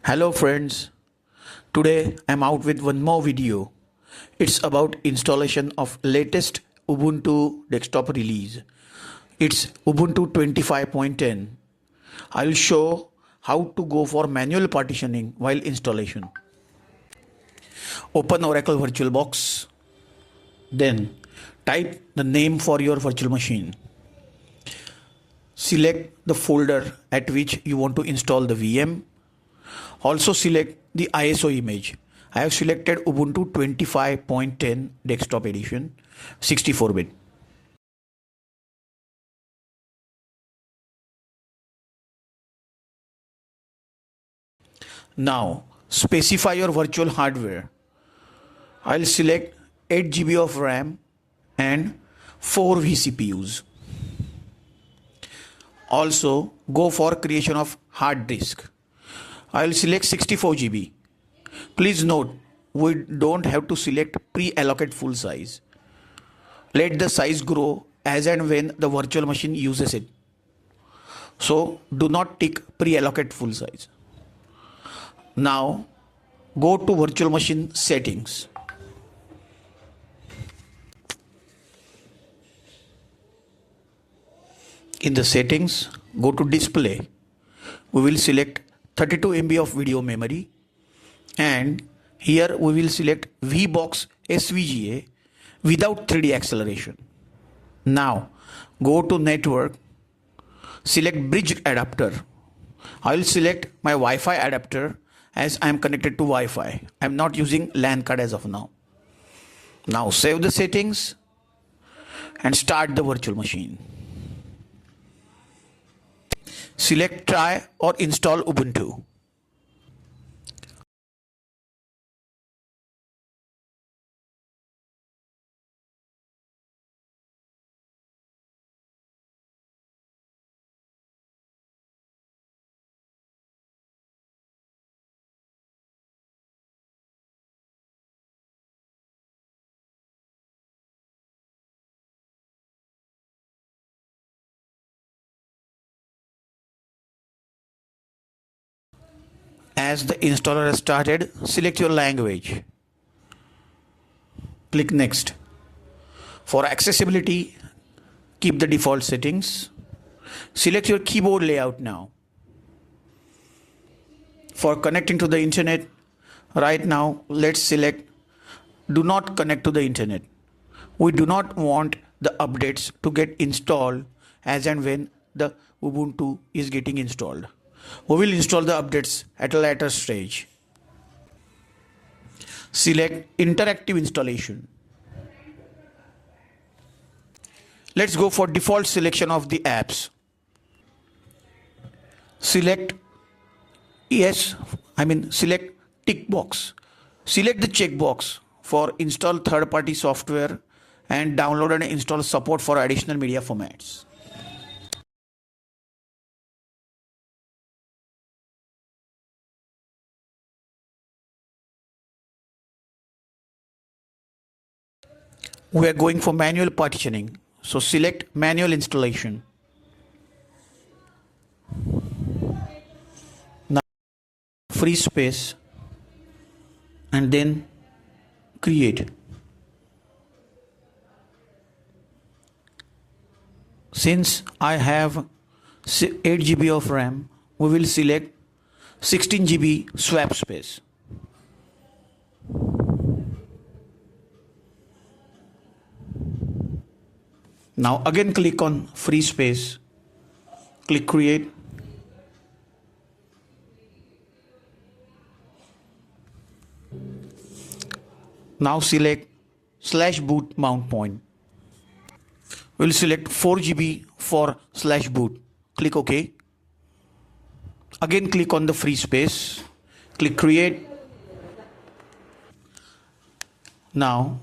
Hello friends, today I'm out with one more video. It's about installation of latest Ubuntu desktop release. It's Ubuntu 25.10. I'll show how to go for manual partitioning while installation. Open Oracle VirtualBox. Then type the name for your virtual machine. Select the folder at which you want to install the VM. Also select the ISO image. I have selected Ubuntu 25.10 desktop edition 64-bit. Now specify your virtual hardware. I'll select 8 GB of RAM and 4 vCPUs. Also go for creation of hard disk. I'll select 64 GB. Please note, we don't have to select pre-allocate full size. Let the size grow as and when the virtual machine uses it. So do not tick pre-allocate full size. Now go to virtual machine settings. In the settings, go to display. We will select 32 MB of video memory, and here we will select VBOX SVGA without 3D acceleration. Now go to network, select bridge adapter. I will select my Wi-Fi adapter as I am connected to Wi-Fi. I am not using LAN card as of now. Now save the settings and start the virtual machine. Select try or install Ubuntu. As the installer has started, select your language. Click Next. For accessibility, keep the default settings. Select your keyboard layout now. For connecting to the internet, right now let's select Do not connect to the internet. We do not want the updates to get installed as and when the Ubuntu is getting installed. We will install the updates at a later stage. Select interactive installation. Let's go for default selection of the apps. Select select tick box. Select the checkbox for install third-party software and download and install support for additional media formats. We are going for manual partitioning. So select manual installation. Now free space and then create. Since I have 8 GB of RAM, we will select 16 GB swap space. Now again click on free space, click create. Now select /boot mount point. We'll select 4 GB for /boot. Click OK. Again click on the free space, click create. Now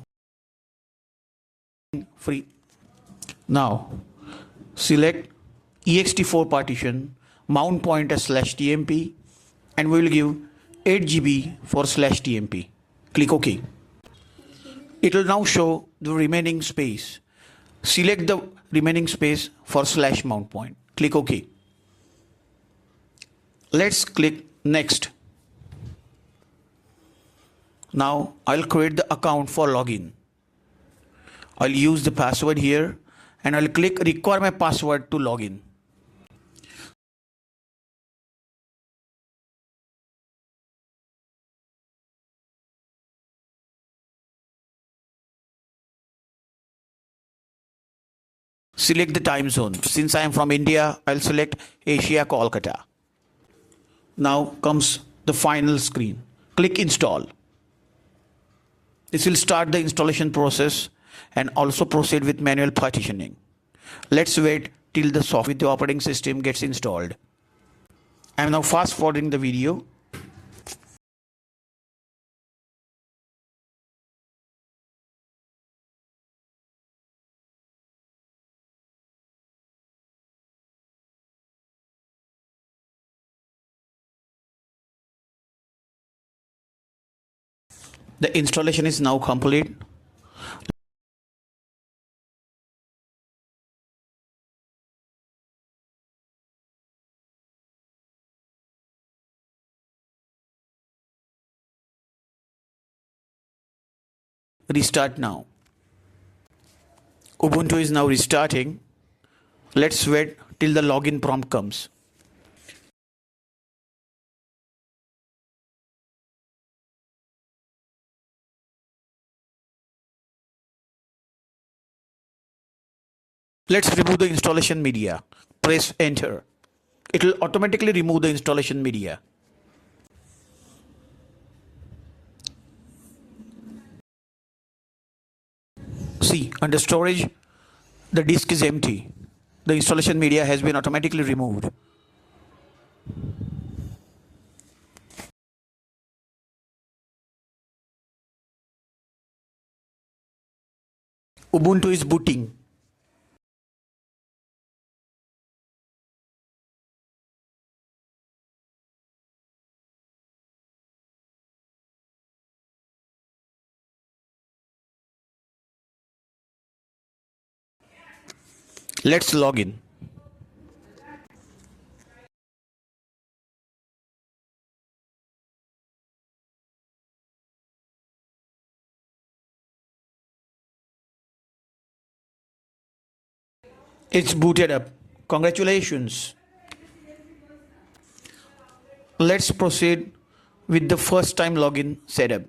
select ext4 partition, mount point as /tmp, and we will give 8 GB for /tmp. Click OK. It will now show the remaining space. Select the remaining space for /mount point. Click OK. Let's click Next. Now I'll create the account for login. I'll use the password here and I'll click require my password to login. Select the time zone. Since I am from India, I'll select Asia Kolkata. Now comes the final screen. Click install. This will start the installation process and also proceed with manual partitioning. Let's wait till the software with the operating system gets installed. I am now fast forwarding the video. The installation is now complete. Restart now. Ubuntu is now restarting. Let's wait till the login prompt comes. Let's remove the installation media. Press enter. It will automatically remove the installation media. See, under storage, the disk is empty. The installation media has been automatically removed. Ubuntu is booting. Let's log in. It's booted up. Congratulations. Let's proceed with the first time login setup.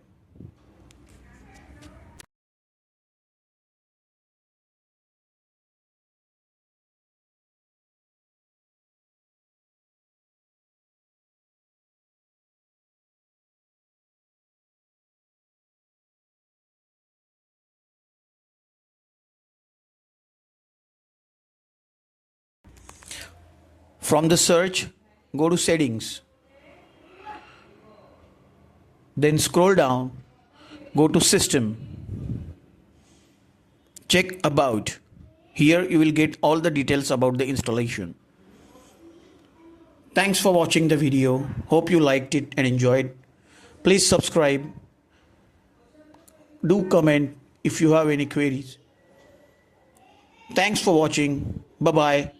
From the search, go to settings. Then scroll down, go to system. Check about. Here you will get all the details about the installation. Thanks for watching the video. Hope you liked it and enjoyed. Please subscribe. Do comment if you have any queries. Thanks for watching. Bye-bye.